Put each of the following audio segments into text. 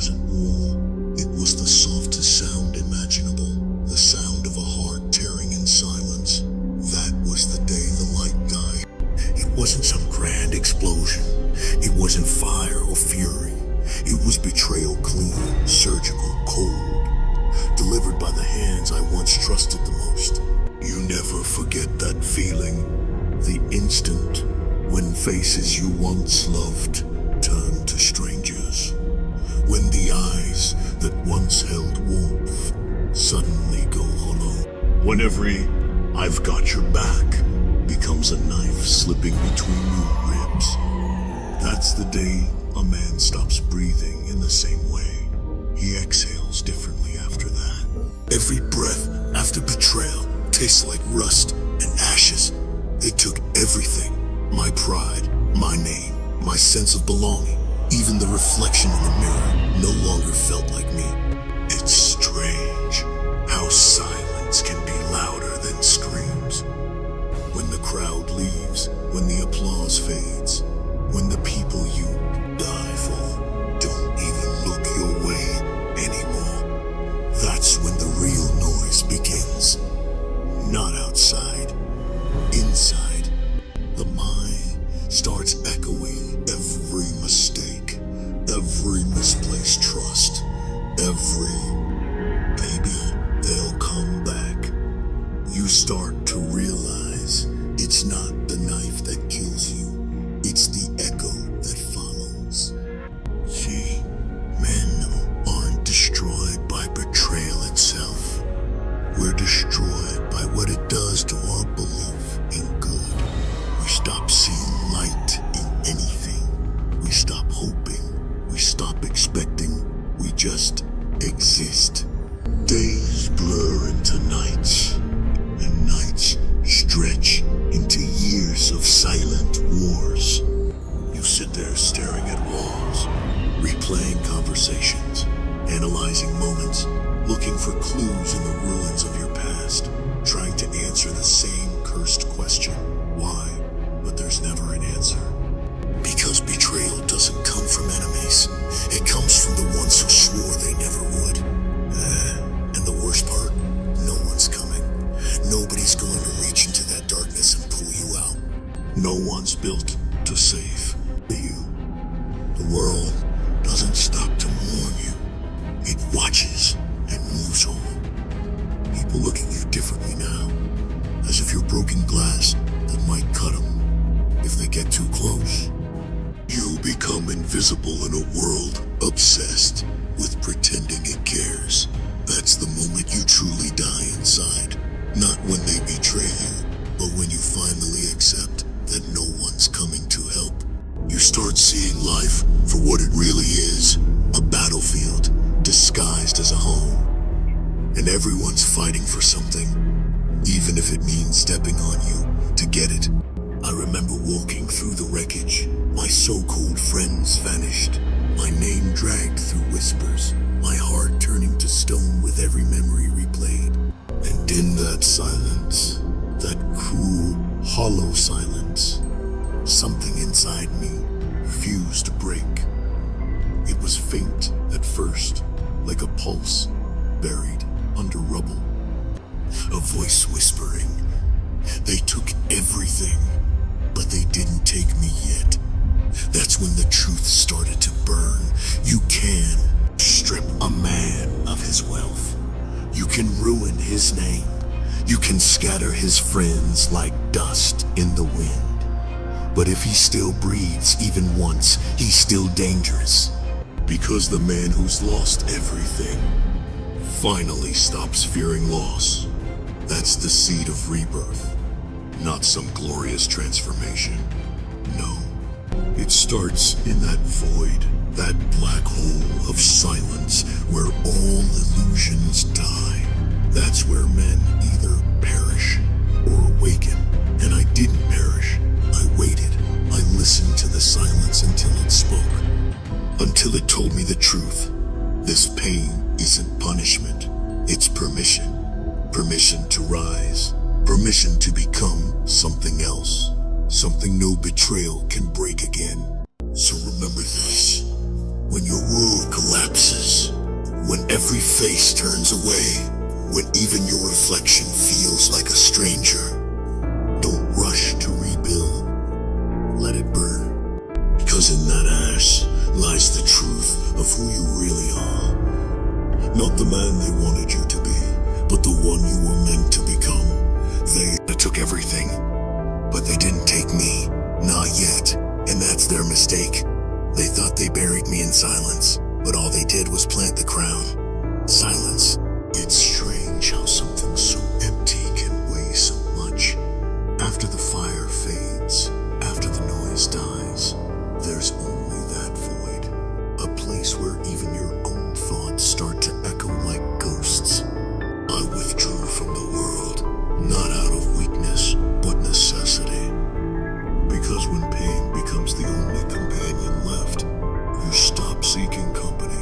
wasn't war, it was the softest sound imaginable, the sound of a heart tearing in silence. That was the day the light died. It wasn't some grand explosion. It wasn't fire or fury. It was betrayal, clean, surgical, cold, delivered by the hands I once trusted the most. You never forget that feeling, the instant when faces you once loved turn to strangers, when the eyes that once held warmth suddenly go hollow, when every "I've got your back" becomes a knife slipping between your ribs. That's the day a man stops breathing in the same way. He exhales differently after that. Every breath after betrayal tastes like rust and ashes. They took everything. My pride, my name, my sense of belonging. Even the reflection in the mirror no longer felt like me. It's strange how silence can be louder than screams. When the crowd leaves, when the applause fades, when the people you die for don't even look your way anymore. That's when the real noise begins. Not outside, inside. The mind starts echoing every mistake, every misplaced trust, every "baby, they'll come back." You start to realize it's not the knife that kills you, it's the echo that follows. See, men aren't destroyed by betrayal itself. We're destroyed by what it does to our belief in good. We stop seeing light in anything. We stop hoping. We stop expecting. We just exist. Days blur into nights, and nights stretch into years of silent wars. You sit there staring at walls, replaying conversations, analyzing moments, looking for clues in the ruins of your past, trying to answer the same cursed question, why? But there's never an answer. Because betrayal doesn't come from enemies. It comes from the ones who swore they never would. And the worst part, no one's coming. Nobody's going to reach into that darkness and pull you out. No one's built to save you. The world doesn't stop to warn you. It watches and moves on. People look at you differently now, as if you're broken glass that might cut them if they get too close. You become invisible in a world obsessed with pretending it cares. That's the moment you truly die inside. Not when they betray you, but when you finally accept that no one's coming to help. You start seeing life for what it really is, a battlefield disguised as a home. And everyone's fighting for something, even if it means stepping on you to get it. I remember walking through the wreckage. My so-called friends vanished. My name dragged through whispers. My heart turning to stone with every memory replayed. And in that silence, that cruel, hollow silence, something inside me refused to break. It was faint at first, like a pulse buried under rubble. A voice whispering, "They took everything, but they didn't take me yet." That's when the truth started to burn. You can strip a man of his wealth. You can ruin his name. You can scatter his friends like dust in the wind. But if he still breathes even once, he's still dangerous. Because the man who's lost everything finally stops fearing loss. That's the seed of rebirth, not some glorious transformation. No, it starts in that void, that black hole of silence where all illusions die. That's where men either perish or awaken. And I didn't perish. I waited. I listened to the silence until it spoke. Until it told me the truth. This pain isn't punishment. It's permission. Permission to rise. Permission to become something else. Something no betrayal can break again. So remember this. When your world collapses, when every face turns away, when even your reflection feels like a stranger, don't rush to rebuild. Let it burn. Because in that ash lies the truth of who you really are. Not the man they wanted you to be, but the one you were meant to become. They took everything, but they didn't take me. Not yet. And that's their mistake. They thought they buried me in silence, but all they did was plant the crown. Silence. It's strange how something so empty can weigh so much. After the fire fades, after the noise dies, there's only that void. A place where even your own thoughts start to echo like ghosts. I withdrew from the world, not out of weakness, but necessity. Because when pain becomes the only companion left, you stop seeking company.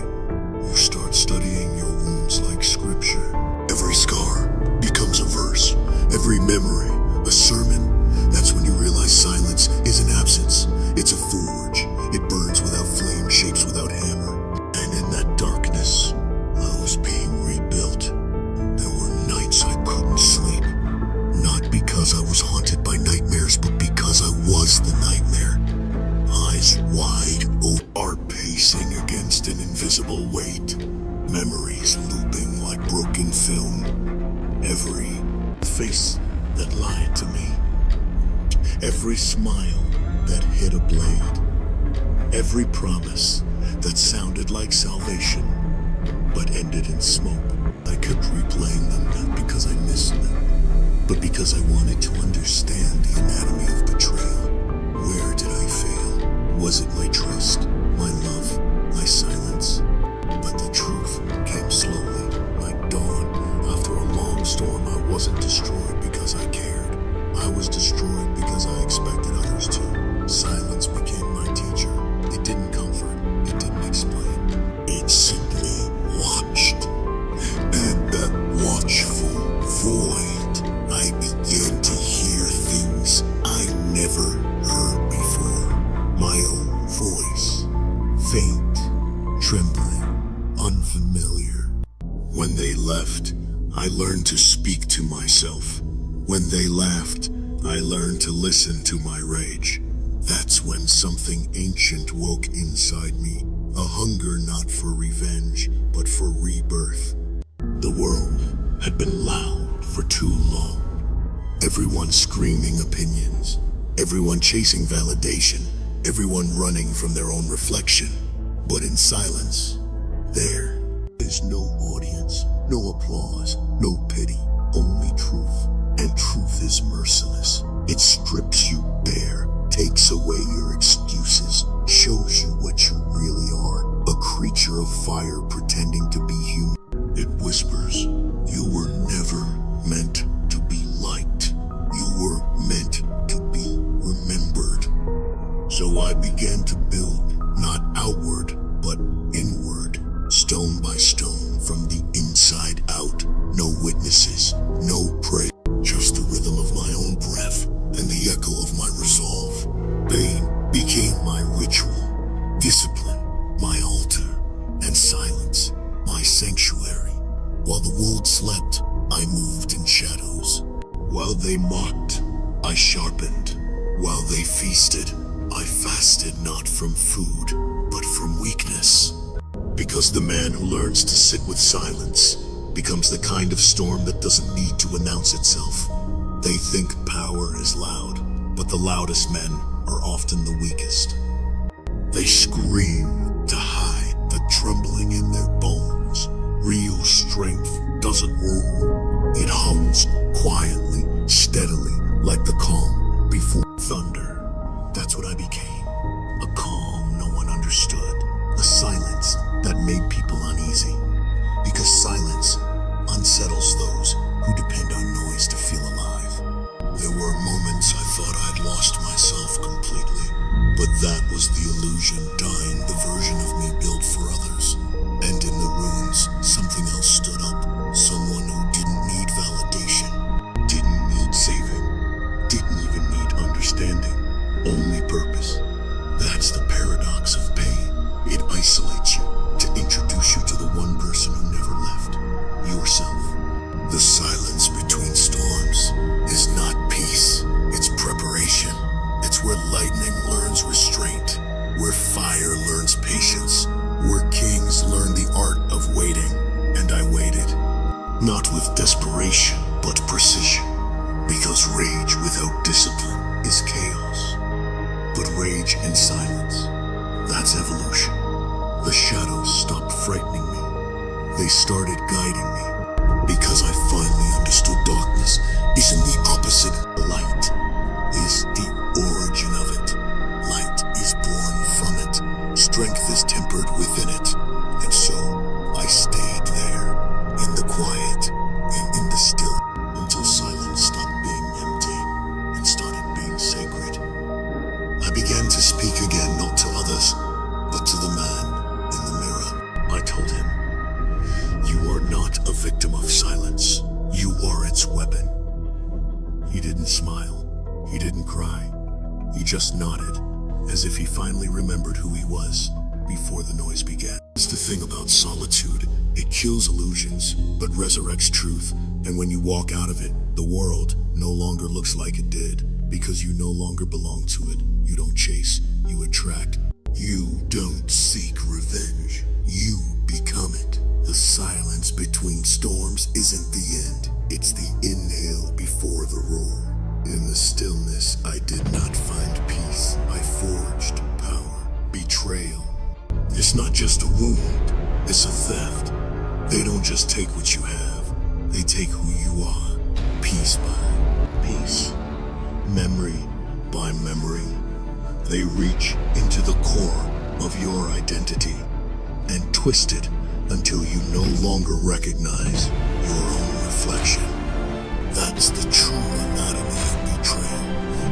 You start studying your wounds like scripture. Every scar becomes a verse, every memory a sermon. That's when you realize silence isn't absence, it's a forge. It burns without flame, shapes without hammer. And in that darkness, I was being rebuilt. There were nights I couldn't sleep. Not because I was haunted by nightmares, but because I was the nightmare. Eyes wide open, heart pacing against an invisible weight. Memories looping like broken film. Every face that lied to me. Every smile that hid a blade. Every promise that sounded like salvation, but ended in smoke. I kept replaying them, not because I missed them, but because I wanted to understand the anatomy of betrayal. Where did I fail? Was it my trust, my love, my silence? But the truth came slowly, like dawn. After a long storm, I wasn't destroyed because I cared. I was destroyed because I expected others to. Silence became my teacher. It didn't comfort, it didn't explain. It simply watched. And that watchful void, I began to hear things I never heard before. My own voice, faint, trembling, unfamiliar. When they left, I learned to speak to myself. When they laughed, I learned to listen to my rage. That's when something ancient woke inside me. A hunger not for revenge, but for rebirth. The world had been loud for too long. Everyone screaming opinions. Everyone chasing validation. Everyone running from their own reflection. But in silence, there is no audience, no applause, no pity, only truth. And truth is merciless. It strips you bare, takes away your excuses, shows you what you really are, a creature of fire pretending to be human. It whispers, you were never meant to be liked. You were meant to be remembered. So I began to build, not outward, but inward, stone by stone, from the inside out. No witnesses, no praise, just the rhythm of my own breath and the echo of my resolve. Pain became my ritual, discipline, my altar, and silence, my sanctuary. While the world slept, I moved in shadows. While they mocked, I sharpened. While they feasted, I fasted not from food, but from weakness. Because the man who learns to sit with silence becomes the kind of storm that doesn't need to announce itself. They think power is loud, but the loudest men are often the weakest. They scream to hide the trembling in their bones. Real strength doesn't roar. It hums quietly, steadily, like the calm before thunder. That's what I became. A calm no one understood. A silence that made people uneasy. Because silence unsettles those who depend on noise to feel alive. There were moments I thought I'd lost myself completely, but that was the illusion, dying the version of me built for others. And in the ruins, something else stood up. Someone who didn't need validation, didn't need saving, didn't even need understanding, only purpose. That's the paradox of pain. It isolates where lightning learns restraint, where fire learns patience, where kings learn the art of waiting. And I waited, not with desperation, but precision, because rage without discipline is chaos. But rage in silence, that's evolution. The shadows stopped frightening me. They started guiding me, because I finally understood darkness isn't the opposite. Light is the origin of it. Light is born from it. Strength is tempered within it. And so I stayed there, in the quiet and in the still, until silence stopped being empty and started being sacred. I began to speak again, not to others, but to the man in the mirror. I told him, "You are not a victim of silence. You are its weapon." He didn't smile. He didn't cry. He just nodded, as if he finally remembered who he was before the noise began. It's the thing about solitude. It kills illusions, but resurrects truth. And when you walk out of it, the world no longer looks like it did, because you no longer belong to it. You don't chase, you attract. You don't seek revenge. You become it. The silence between storms isn't the end. It's the inhale before the roar. In the stillness, I did not find peace. I forged power. Betrayal. It's not just a wound. It's a theft. They don't just take what you have. They take who you are. Piece by piece. Memory by memory. They reach into the core of your identity and twist it until you no longer recognize your own reflection. That's the true anatomy of betrayal.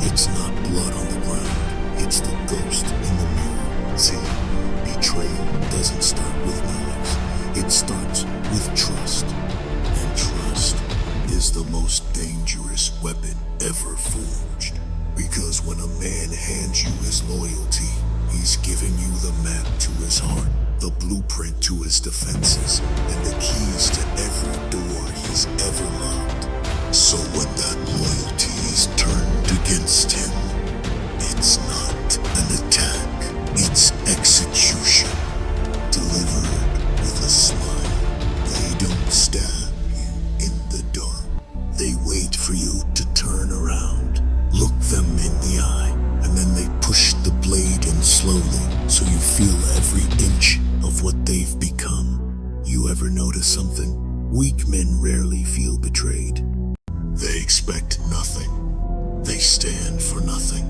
It's not blood on the ground, it's the ghost in the mirror. See, betrayal doesn't start with knives, it starts with trust. And trust is the most dangerous weapon ever forged. Because when a man hands you his loyalty, he's giving you the map to his heart, the blueprint to his defenses, and the keys to every door he's ever locked. So when that loyalty is turned against him, it's not an attack, it's execution, delivered with a smile. They don't stab you in the dark. They wait for you to turn around, look them in the eye, and then they push the blade in slowly, so you feel every inch of what they've become. You ever notice something? Weak men rarely feel betrayed. They expect nothing. They stand for nothing.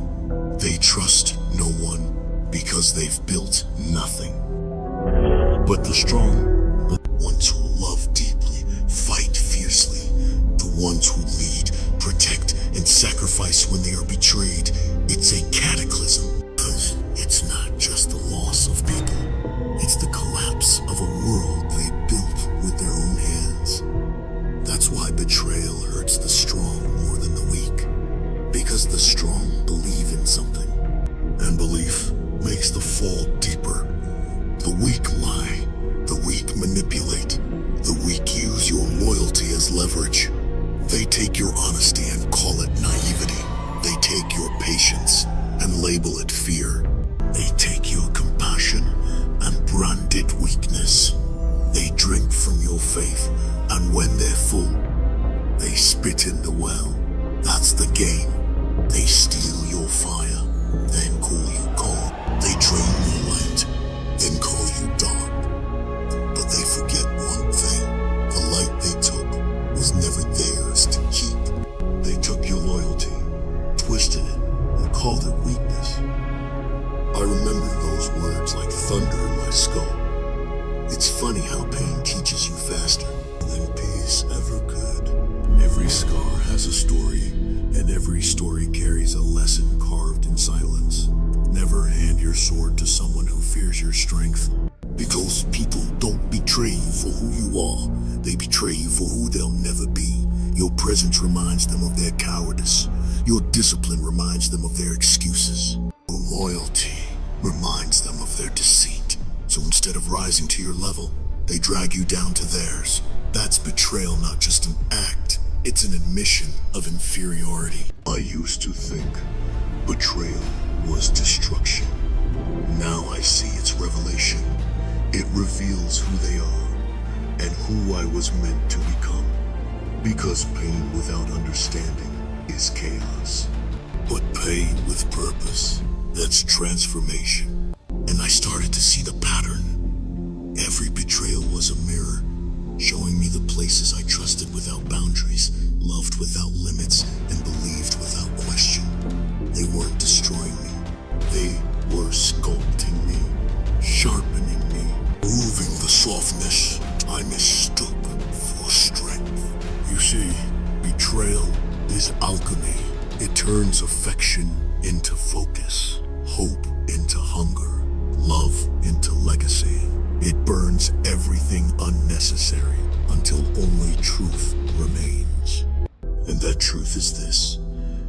They trust no one because they've built nothing. But the strong, the ones who love deeply, fight fiercely, the ones who lead, protect, and sacrifice when they are betrayed, it's a cataclysm. Because it's not just the loss of people, it's the collapse of a world they built with their own hands. That's why betrayal hurts the strong more than the weak. Because the strong believe in something, and belief makes the fall deeper. The weak lie, the weak manipulate, the weak use your loyalty as leverage. They take your honesty and call it naivety. They take your patience and label it fear. They take your compassion and brand it weakness. They drink from your faith, and when they're full, they spit in the well. That's the game. They steal your fire, then call you calm. They drain your light, then call you dark. But they forget one thing. The light they took was never theirs to keep. They took your loyalty, twisted it, and called it weakness. I remember those words like thunder in my skull. It's funny how pain teaches you faster than peace ever could. Every scar has a story, and every story carries a lesson carved in silence. Never hand your sword to someone who fears your strength. Because people don't betray you for who you are, they betray you for who they'll never be. Your presence reminds them of their cowardice. Your discipline reminds them of their excuses. Your loyalty reminds them of their deceit. So instead of rising to your level, they drag you down to theirs. That's betrayal, not just an act. It's an admission of inferiority. I used to think Betrayal was destruction. Now I see its revelation. It reveals who they are and who I was meant to become. Because pain without understanding is chaos. But pain with purpose, that's transformation. And I started to see the pattern. Every betrayal was a mirror, showing me the places I trusted without boundaries, loved without limits, and believed without question. They weren't destroying me. They were sculpting me, sharpening me, removing the softness I mistook for strength. You see, betrayal is alchemy. It turns affection into focus, hope into hunger, love into legacy. It burns everything unnecessary until only truth remains. And that truth is this: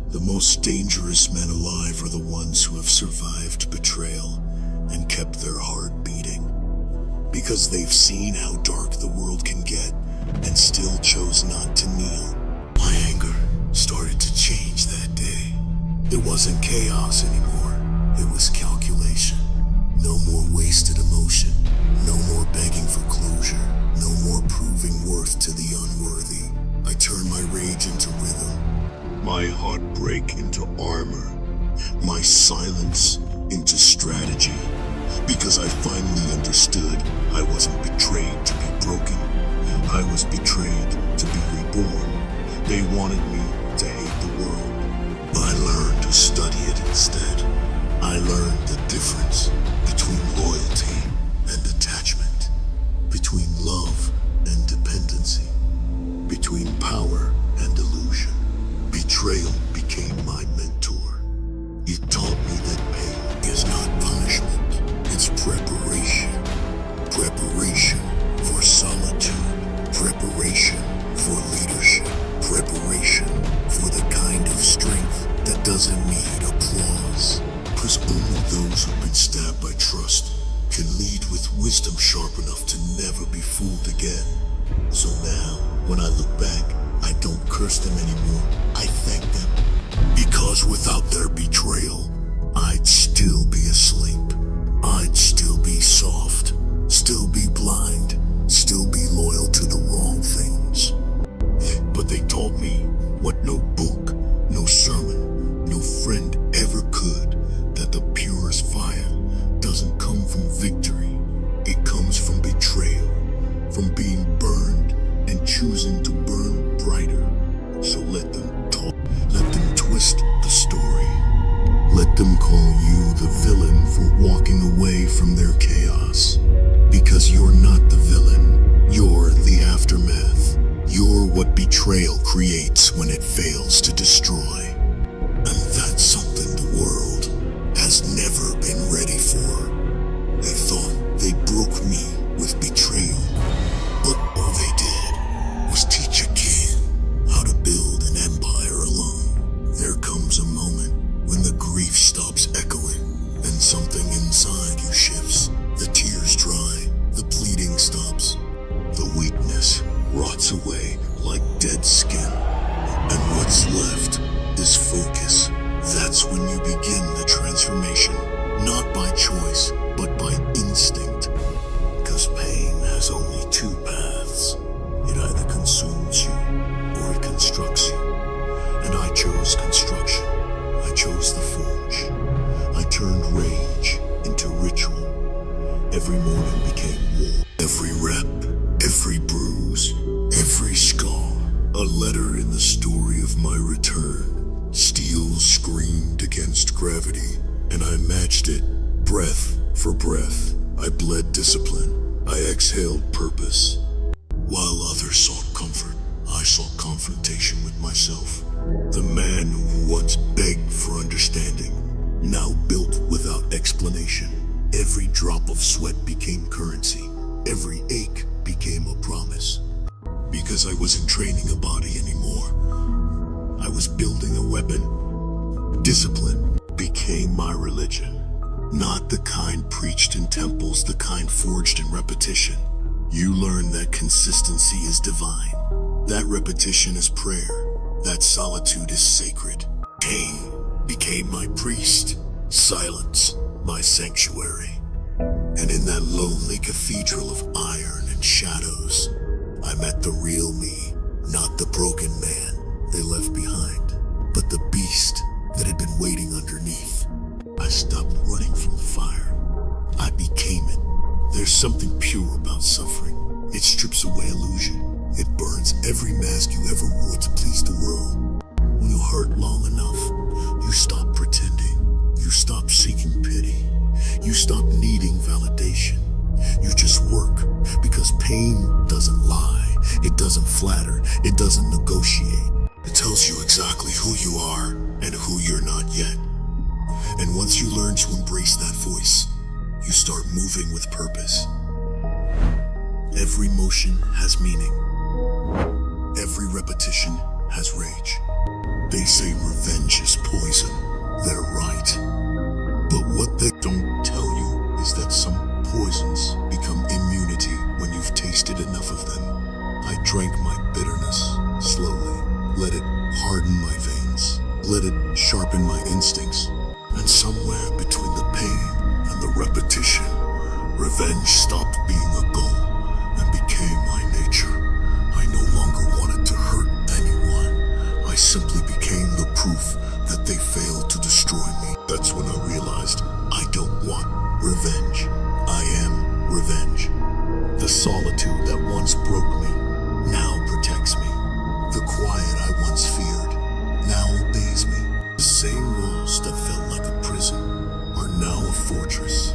the most dangerous men alive are the ones who have survived betrayal and kept their heart beating. Because they've seen how dark the world can get and still chose not to kneel. My anger started to change that day. It wasn't chaos anymore. It was calculation. No more wasted emotion. No more begging for closure. No more proving worth to the unworthy. I turned my rage into rhythm. My heartbreak into armor. My silence into strategy. Because I finally understood I wasn't betrayed to be broken. I was betrayed to be reborn. They wanted me to hate the world. I learned to study it instead. I learned the difference between loyalty and attachment, between love and dependency, between power and illusion. Betrayal became my mentor. It taught me that pain is not punishment, it's preparation. Preparation for solitude, preparation for leadership, preparation for the kind of strength that doesn't need applause. Because only those who've been stabbed by trust can lead with wisdom sharp enough to never be fooled again. So now, when I look back, I don't curse them anymore. I thank them. Because without their betrayal, I'd still be asleep. I'd still be soft, still be blind, still be loyal to the wrong things. But they taught me what no book, no sermon, no friend ever could, that the purest fire doesn't come from victory. It comes from betrayal, from being burned and choosing to burn brighter. So let them talk, let them twist the story. Let them call you the villain for walking away from their chaos. Because you're not the villain, you're the aftermath. You're what betrayal creates when it fails to destroy. And that's something the world has never been ready for. They thought they broke me with betrayal, but all they did was teach a kid how to build an empire alone. There comes a moment when the grief stops echoing and something inside you shifts. The tears dry, the bleeding stops, the weakness rots away like dead skin, and what's left is focus. That's when you begin the transformation, not by choice, but by instinct. Because pain has only two paths. It either consumes you, or it constructs you. And I chose construction. I chose the forge. I turned rage into ritual. Every morning became war. Every rep, every bruise, every scar, a letter in the story of my return. Steel screamed against gravity, and I matched it, breath for breath. I bled discipline. I exhaled purpose. While others sought comfort, I sought confrontation with myself. The man who once begged for understanding, now built without explanation. Every drop of sweat became currency. Every ache became a promise. Because I wasn't training a body anymore. I was building a weapon. Discipline became my religion. Not the kind preached in temples, the kind forged in repetition. You learn that consistency is divine. That repetition is prayer. That solitude is sacred. Pain became my priest, silence my sanctuary. And in that lonely cathedral of iron and shadows, I met the real me, not the broken man they left behind, but the beast that had been waiting underneath. I stopped running from the fire. I became it. There's something pure about suffering. It strips away illusion. It burns every mask you ever wore to please the world. When you hurt long enough, you stop pretending. You stop seeking pity. You stop needing validation. You just work, because pain doesn't lie. It doesn't flatter. It doesn't negotiate. It tells you exactly who you are and who you're not yet. And once you learn to embrace that voice, you start moving with purpose. Every motion has meaning. Every repetition has rage. They say revenge is poison. They're right. But what they don't tell you is that some poisons become immunity when you've tasted enough of them. I drank my bitterness slowly, let it harden my veins, let it sharpen my instincts. And somewhere between the pain and the repetition, revenge stopped being a goal and became my nature. I no longer wanted to hurt anyone. I simply became the proof that they failed to destroy me. That's when I realized I don't want revenge. I am revenge. The solitude that once broke me now protects me. The quiet I once feared now obeys me. The same walls that felt like a prison are now a fortress.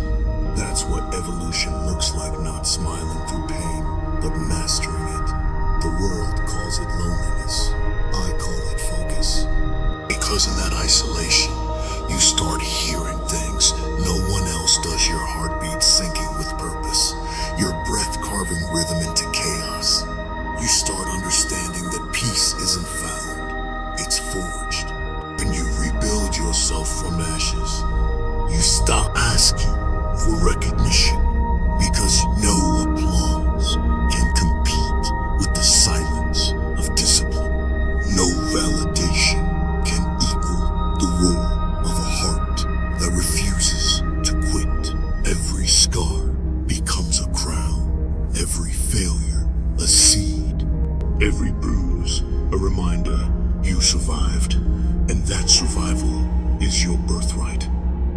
That's what evolution looks like, not smiling through pain, but mastering it. The world calls it loneliness. I call it focus. Because in that isolation, you start hearing things no one else does. Your heartbeat sinking with purpose. Your breath carving rhythm into chaos. You start understanding that peace isn't found, it's forged. When you rebuild yourself from ashes, you stop asking for recognition, because no applause can compete with the silence of discipline. No validation can equal the roar of a heart that refuses to quit. Every scar becomes a crown, every failure a seed, every bruise a reminder you survived, and that survival is your birthright.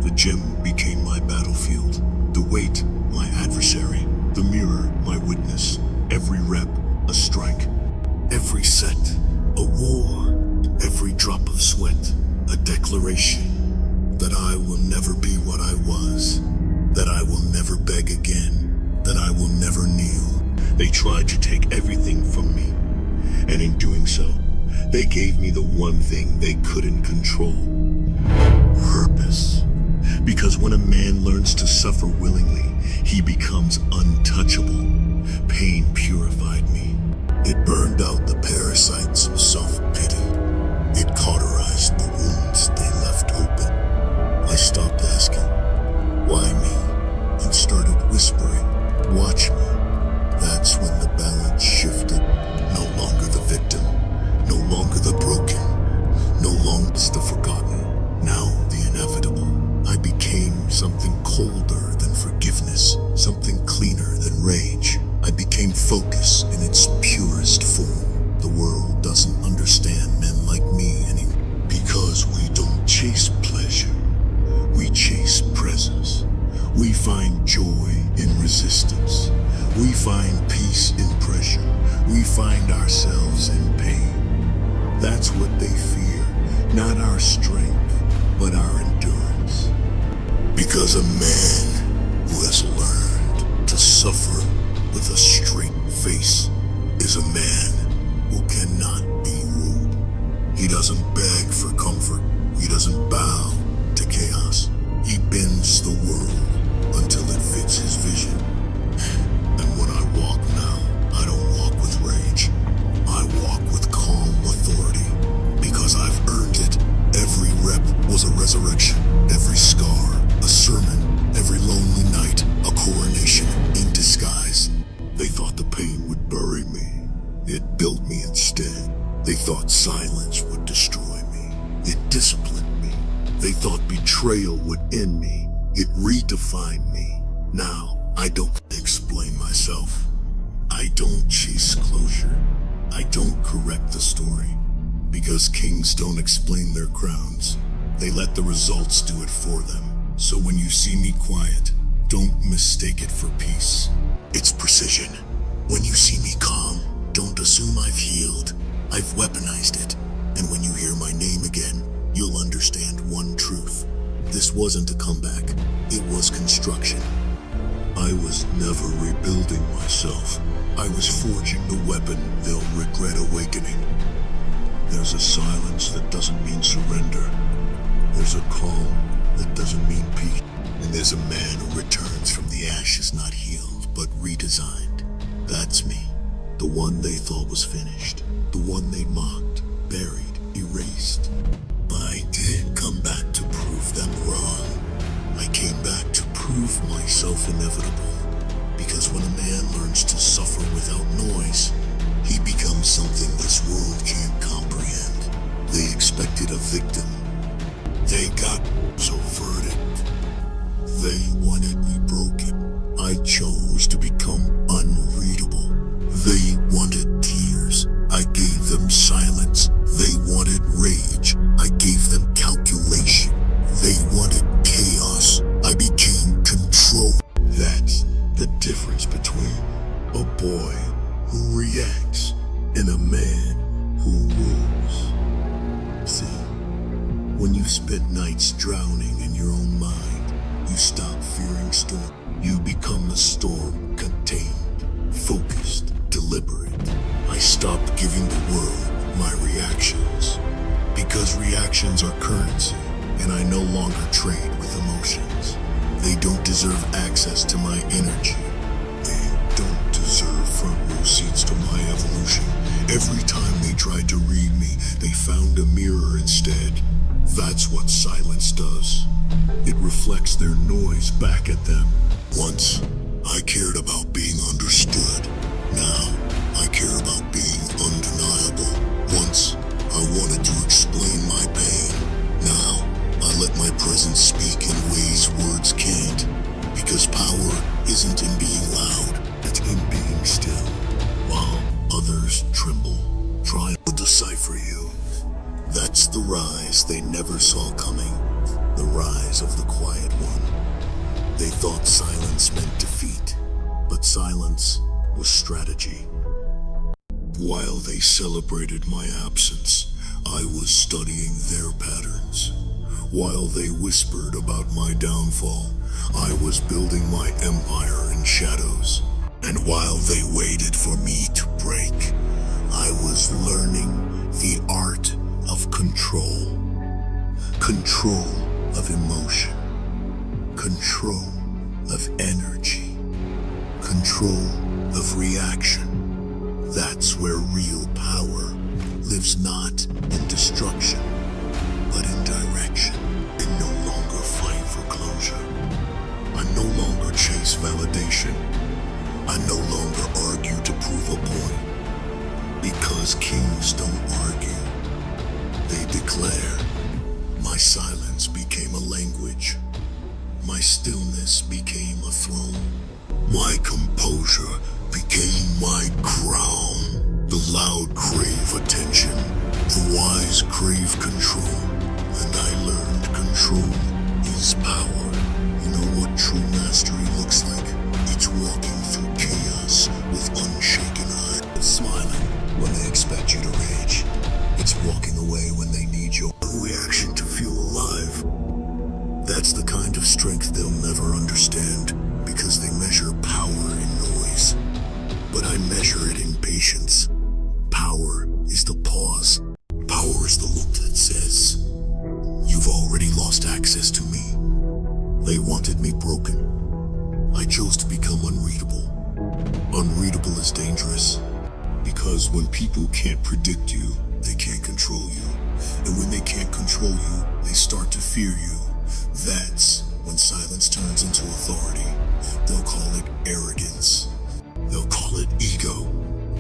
The gym became my battlefield, the weight my adversary, the mirror my witness, every rep a strike, every set a war, every drop of sweat a declaration that I will never be what I was, that I will never beg again, that I will never kneel. They tried to take everything from me, and in doing so, they gave me the one thing they couldn't control: purpose. Because when a man learns to suffer willingly, he becomes untouchable. Pain purified me. It burned out the parasites of self-pity. It cauterized the wounds they left open. I stopped asking, why me? And started whispering, watch me. That's when the balance shifted. No longer the victim, no longer the broken, no longer the forgotten, now the inevitable. I became something colder than forgiveness, something cleaner than rage. I became focus in its purest form. The world doesn't understand men like me anymore, because we don't chase pleasure, we chase presence. We find joy in resistance. We find peace in pressure. We find ourselves in pain. That's what they fear, not our strength, but our endurance. Because a man who has learned to suffer with a straight face is a man who cannot be rude. He doesn't beg for comfort. He doesn't bow to chaos. He bends the world until it fits his vision. And when I walk now, I don't walk with rage. I walk with calm authority, because I've earned it. Every rep was a resurrection. Every scar, a sermon. Every lonely night, a coronation in disguise. They thought the pain would bury me. It built me instead. They thought silence would destroy me. It disciplined me. They thought betrayal would end me. It redefined me. Now, I don't explain myself. I don't chase closure. I don't correct the story. Because kings don't explain their crowns. They let the results do it for them. So when you see me quiet, don't mistake it for peace. It's precision. When you see me calm, don't assume I've healed. I've weaponized it. And when you hear my name again, you'll understand one truth. This wasn't a comeback. It was construction. I was never rebuilding myself. I was forging the weapon they'll regret awakening. There's a silence that doesn't mean surrender. There's a calm that doesn't mean peace. And there's a man who returns from the ashes not healed, but redesigned. That's me. The one they thought was finished. The one they mocked, buried, erased. But I didn't come back to prove them wrong. I came back to prove myself inevitable. Because when a man learns to suffer without noise, he becomes something this world can't comprehend. They expected a victim. They got a verdict. They wanted me broken. I chose to become unreadable. They wanted tears. I gave them silence. They wanted rage. I gave them calculation. They wanted chaos. I became control. That's the difference between a boy who reacts and a man who rules. See, when you spend nights drowning in your own mind, you stop fearing storm. You become the storm, contained, focused, deliberate. I stopped giving the world my reactions. Because reactions are currency, and I no longer trade with emotions. They don't deserve access to my energy. They don't deserve front row seats to my evolution. Every time they tried to read me, they found a mirror instead. That's what silence does. It reflects their noise back at them. Once, I cared about being understood. Now, I care about being undeniable. Once, I wanted to explain my pain. Now, I let my presence speak in ways words can't. Because power isn't in being loud, it's in being still. While others tremble, trying to decipher you. That's the rise they never saw coming. The rise of the quiet one. They thought silence meant defeat, but silence was strategy. While they celebrated my absence, I was studying their patterns. While they whispered about my downfall, I was building my empire in shadows. And while they waited for me to break, I was learning the art of control. Control of emotion. Control of energy. Control of reaction. That's where real power lives, not in destruction, but in direction. I no longer fight for closure. I no longer chase validation. I no longer argue to prove a point. Because kings don't argue. They declare. My silence became a language. My stillness became a throne. My composure became my crown. The loud crave attention. The wise crave control. And I learned control is power. You know what true mastery looks like? It's walking through chaos with unshaken eyes. It's smiling when they expect you to rage. It's walking away when they need your reaction to feel alive. That's the kind of strength they'll never understand, because they measure power in noise. But I measure it in patience. Power is the pause. Power is the look that says, you've already lost access to me. They wanted me broken. I chose to become unreadable. Unreadable is dangerous, because when people can't predict you, they can't control you. And when they can't control you, they start to fear you. That's when silence turns into authority. They'll call it arrogance. They'll call it ego.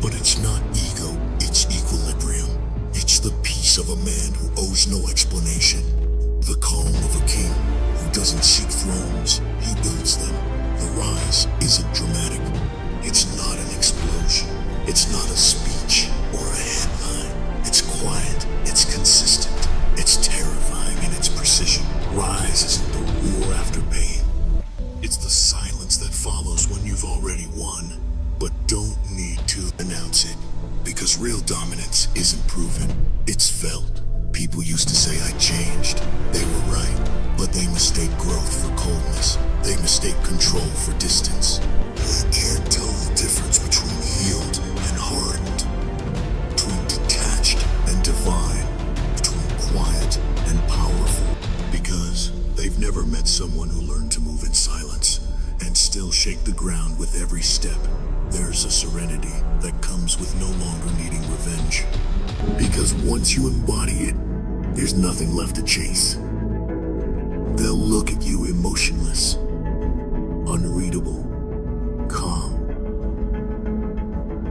But it's not ego, it's equilibrium. It's the peace of a man who owes no explanation. The calm of a king who doesn't seek thrones, he builds them. The rise isn't dramatic. It's not an explosion. It's not a speech or a headline. It's quiet. It's consistent. It's terrifying in its precision. Rise isn't the roar after pain. It's the silence that follows when you've already won, but don't need to announce it, because real dominance isn't proven, it's felt. People used to say I changed. They were right, but they mistake growth for coldness. They mistake control for distance. They can't tell the difference between healed and hardened, between detached and divine, between quiet and powerful, because they've never met someone who learned to move in silence and still shake the ground with every step. There's a serenity that comes with no longer needing revenge. Because once you embody it, there's nothing left to chase. They'll look at you emotionless, unreadable, calm,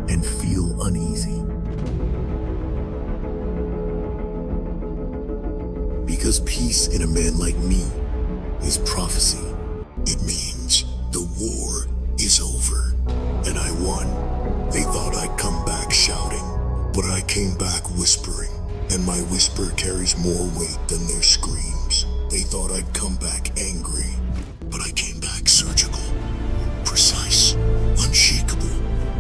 and feel uneasy. Because peace in a man like me is prophecy. It means the war is over, and I won. They thought I'd come back shouting, but I came back whispering, and my whisper carries more weight than their screams. They thought I'd come back angry, but I came back surgical, precise, unshakable.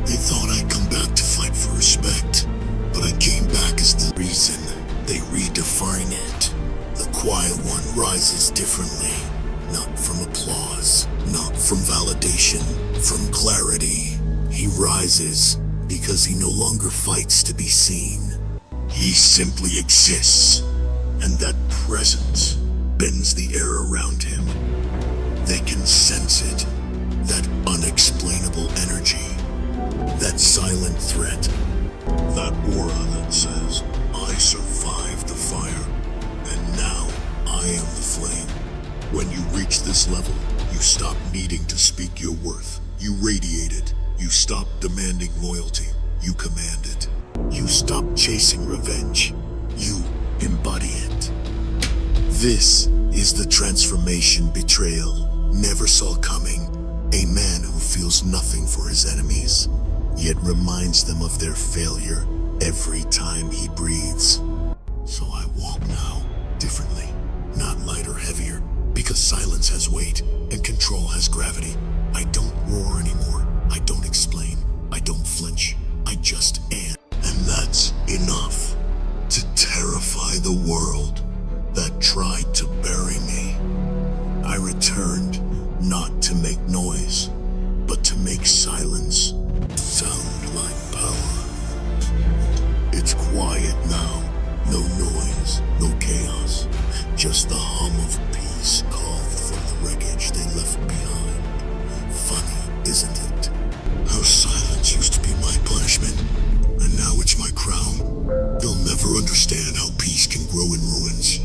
They thought I'd come back to fight for respect, but I came back as the reason. They redefine it. The quiet one rises differently, not from applause, not from validation, from clarity. He rises because he no longer fights to be seen. He simply exists, and that presence bends the air around him. They can sense it, that unexplainable energy, that silent threat, that aura that says, I survived the fire, and now I am the flame. When you reach this level, you stop needing to speak your worth. You radiate it. You stop demanding loyalty. You command it. You stop chasing revenge. You embody it. This is the transformation betrayal never saw coming. A man who feels nothing for his enemies, yet reminds them of their failure every time he breathes. So I walk now, differently, not light or heavier, because silence has weight and control has gravity. I don't roar anymore. I don't explain. I don't flinch. I just am. And that's enough to terrify the world that tried to bury me. I returned not to make noise, but to make silence sound like power. It's quiet now. No noise, no chaos. Just the hum of peace carved from the wreckage they left behind. Funny, isn't it? How silence used to be my punishment, and now it's my crown. They'll never understand how peace can grow in ruins.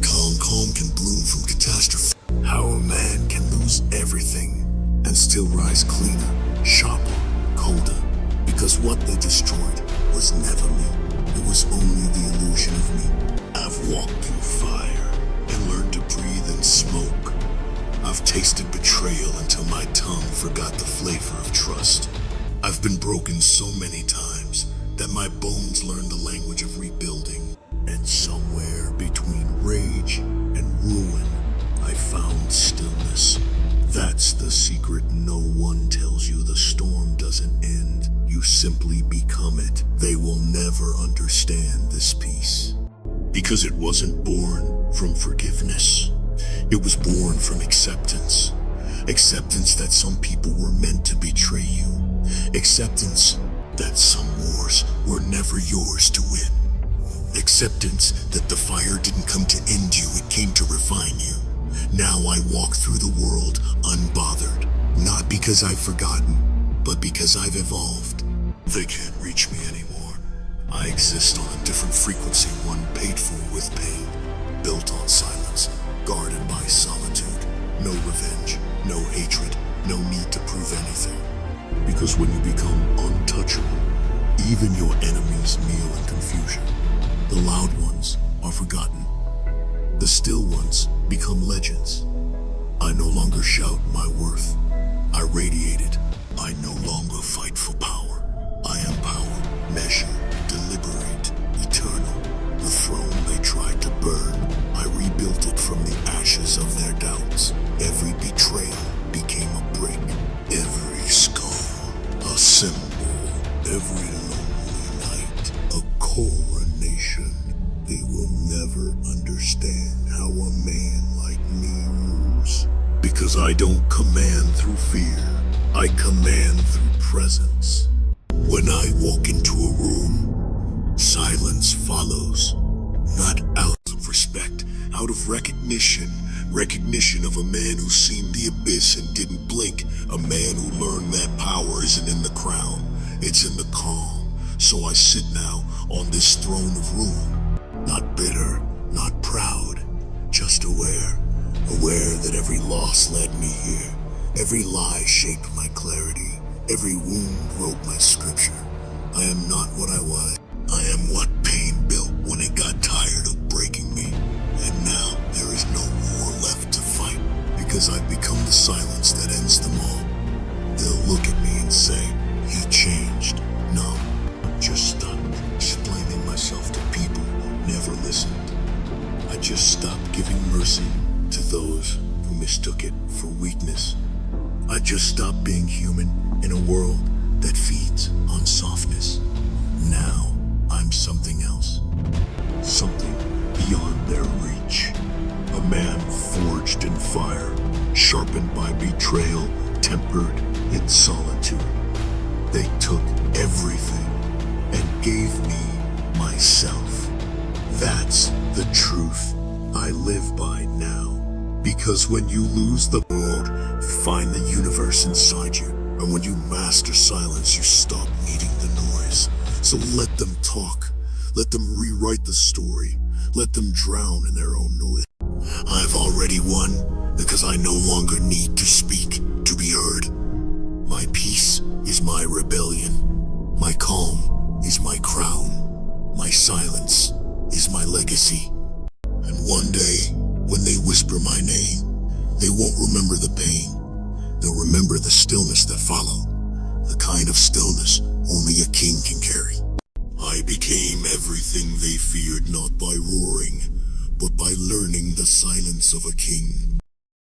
How calm can bloom from catastrophe. How a man can lose everything and still rise cleaner, sharper, colder. Because what they destroyed was never me. It was only the illusion of me. I've walked through fire and learned to breathe in smoke. I've tasted betrayal until my tongue forgot the flavor of trust. I've been broken so many times that my bones learned the language of rebuilding. And somewhere between rage and ruin, I found stillness. That's the secret. No one tells you the storm doesn't end. You simply become it. They will never understand this peace. Because it wasn't born from forgiveness. It was born from acceptance. Acceptance that some people were meant to betray you. Acceptance that some wars were never yours to win. Acceptance that the fire didn't come to end you, it came to refine you. Now I walk through the world unbothered, not because I've forgotten, but because I've evolved. They can't reach me anymore. I exist on a different frequency, one paid for with pain, built on silence, guarded by solitude. No revenge, no hatred, no need to prove anything. Because when you become untouchable, even your enemies kneel in confusion. The loud ones are forgotten. The still ones become legends. I no longer shout my worth. I radiate it. I no longer fight for power. I am power, measure, deliberate, eternal. The throne they tried to burn, I rebuilt it from the ashes of their doubts. Every betrayal became a brick. Every skull, a symbol. Every lonely night, a coronation. They will never understand how a man like me rules. Because I don't command through fear, I command through presence. When I walk into a room, silence follows. Not out of respect, out of recognition. Recognition of a man who seen the abyss and didn't blink. A man who learned that power isn't in the crown, it's in the calm. So I sit now on this throne of ruin. Not bitter, not proud, just aware. Aware that every loss led me here. Every lie shaped my clarity. Every wound wrote my scripture. I am not what I was. I am what pain built when it got tired of breaking me. And now there is no war left to fight, because I've become the silence that ends them all. They'll look at me and say, he changed. No, just stopped explaining myself to people who never listened. I just stopped giving mercy to those who mistook it for weakness. I just stopped being human in a world that feeds on softness. Now I'm something else. Something beyond their reach. A man forged in fire, sharpened by betrayal, tempered in solitude. They took everything and gave me myself. That's the truth I live by now. Because when you lose the world, find the universe inside you. And when you master silence, you stop needing the noise. So let them talk. Let them rewrite the story. Let them drown in their own noise. I've already won because I no longer need to speak to be heard. My peace is my rebellion. My calm is my crown. My silence is my legacy. And one day, when they whisper my name, they won't remember the pain. They'll remember the stillness that followed. The kind of stillness only a king can carry. I became everything they feared, not by roaring, but by learning the silence of a king.